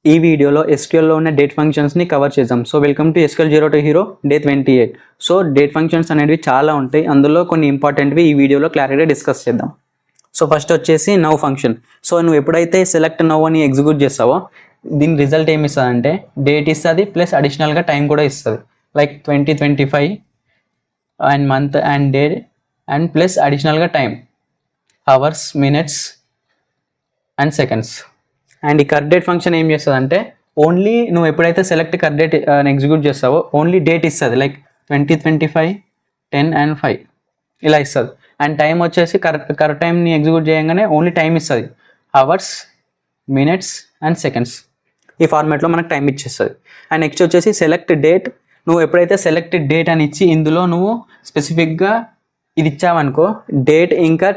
ఈ వీడియోలో SQLలో ఉన్న డేట్ ఫంక్షన్స్ని కవర్ చేద్దాం. So welcome to SQL zero to hero day 28. So date functions అనేవి చాలా ఉంటాయి, అందులో కొన్ని ఇంపార్టెంట్వి ఈ వీడియోలో క్లారిటీగా డిస్కస్ చేద్దాం. సో ఫస్ట్ వచ్చేసి నౌ ఫంక్షన్. సో నువ్వు ఎప్పుడైతే సెలెక్ట్ నౌ అని ఎగ్జిక్యూట్ చేస్తావో దీని రిజల్ట్ ఏమి ఇస్తుంది అంటే డేట్ ఇస్తుంది ప్లస్ అడిషనల్గా టైం కూడా ఇస్తుంది. Like 2025 and month and day and plus అడిషనల్గా time, hours, minutes and seconds. And ఈ కరెక్ట్ డేట్ ఫంక్షన్ ఏం చేస్తుంది అంటే ఓన్లీ నువ్వు ఎప్పుడైతే సెలెక్ట్ కరెక్ట్ డేట్ ఎగ్జిక్యూట్ చేస్తావో ఓన్లీ డేట్ ఇస్తుంది. లైక్ 2025 10 and 5 ఇలా ఇస్తుంది. అండ్ టైం వచ్చేసి కరెక్ట్ టైంని ఎగ్జిక్యూట్ చేయగానే ఓన్లీ టైం ఇస్తుంది, అవర్స్, మినిట్స్ అండ్ సెకండ్స్. ఈ ఫార్మాట్లో మనకు టైం ఇచ్చేస్తుంది. అండ్ నెక్స్ట్ వచ్చేసి సెలెక్ట్ డేట్. నువ్వు ఎప్పుడైతే సెలెక్ట్ డేట్ అని ఇచ్చి ఇందులో నువ్వు స్పెసిఫిక్గా ఇది ఇచ్చావనుకో, డేట్ ఇంకా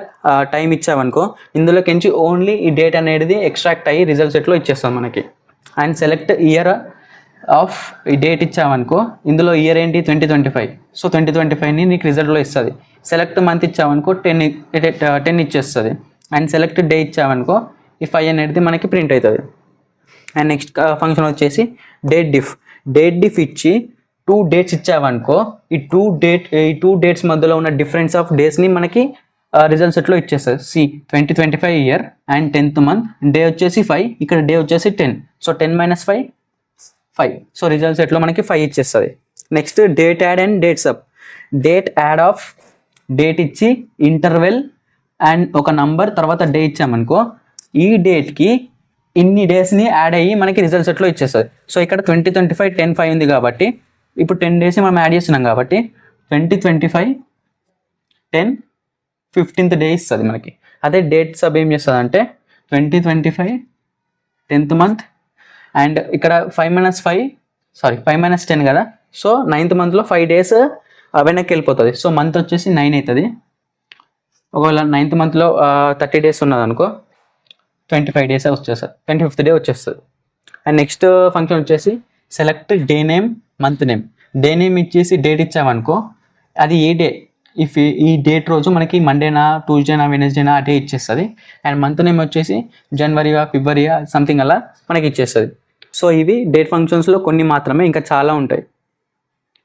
టైం ఇచ్చావనుకో, ఇందులోకించి ఓన్లీ ఈ డేట్ అనేది ఎక్స్ట్రాక్ట్ అయ్యి రిజల్ట్ సెట్లో ఇచ్చేస్తాం మనకి. అండ్ సెలెక్ట్ ఇయర్ ఆఫ్ ఈ డేట్ ఇచ్చావనుకో, ఇందులో ఇయర్ ఏంటి 2025. సో 2025ని నీకు రిజల్ట్లో ఇస్తుంది. సెలెక్ట్ మంత్ ఇచ్చావనుకో 10 ఇచ్చేస్తుంది. అండ్ సెలెక్ట్ డే ఇచ్చావనుకో ఈ 5 అనేది మనకి ప్రింట్ అవుతుంది. అండ్ నెక్స్ట్ ఫంక్షన్ వచ్చేసి డేట్ డిఫ్. డేట్ డిఫ్ ఇచ్చి 2 డేట్స్ ఇచ్చావనుకో ఈ 2 డేట్స్ మధ్యలో ఉన్న డిఫరెన్స్ ఆఫ్ డేస్ని మనకి రిజల్ట్ సెట్లో ఇచ్చేస్తుంది. 2025 year and 10th month, day వచ్చేసి 5, ఇక్కడ డే వచ్చేసి 10. సో 10 - 5 5. సో రిజల్ట్ సెట్లో మనకి 5 ఇచ్చేస్తుంది. Next date add and date sub. Date add of date ఇచ్చి ఇంటర్వెల్ అండ్ ఒక నంబర్ తర్వాత డే ఇచ్చామనుకో ఈ డేట్కి ఇన్ని డేస్ని యాడ్ అయ్యి మనకి రిజల్ట్ సెట్లో ఇచ్చేస్తుంది. సో ఇక్కడ 2025 10 5 ఉంది కాబట్టి ఇప్పుడు 10 డేస్ మనం యాడ్ చేస్తున్నాం కాబట్టి 2025 10 15th డే ఇస్తుంది మనకి. అదే డేట్ సబ్ ఏం చేస్తుంది అంటే 2025 10th మంత్ అండ్ ఇక్కడ 5 - 10 కదా. సో 9th మంత్లో 5 డేస్ వెనక్కి వెళ్ళిపోతుంది. సో మంత్ వచ్చేసి 9 అవుతుంది. ఒకవేళ 9th మంత్లో 30 డేస్ ఉన్నది అనుకో 25 డేస్ వచ్చేస్తుంది, 25th డే వచ్చేస్తుంది. అండ్ నెక్స్ట్ ఫంక్షన్ వచ్చేసి select day name, month name. Day name ఇచ్చేసి డేట్ ఇచ్చామనుకో అది ఏ డే, ఈ డేట్ రోజు మనకి మండేనా, ట్యూస్డేనా, వెనస్డేనా ఆ డే ఇచ్చేస్తుంది. అండ్ మంత్ నేమ్ వచ్చేసి జనవరియా, ఫిబ్రవరియా సంథింగ్ అలా మనకి ఇచ్చేస్తుంది. సో ఇవి డేట్ ఫంక్షన్స్లో కొన్ని మాత్రమే, ఇంకా చాలా ఉంటాయి.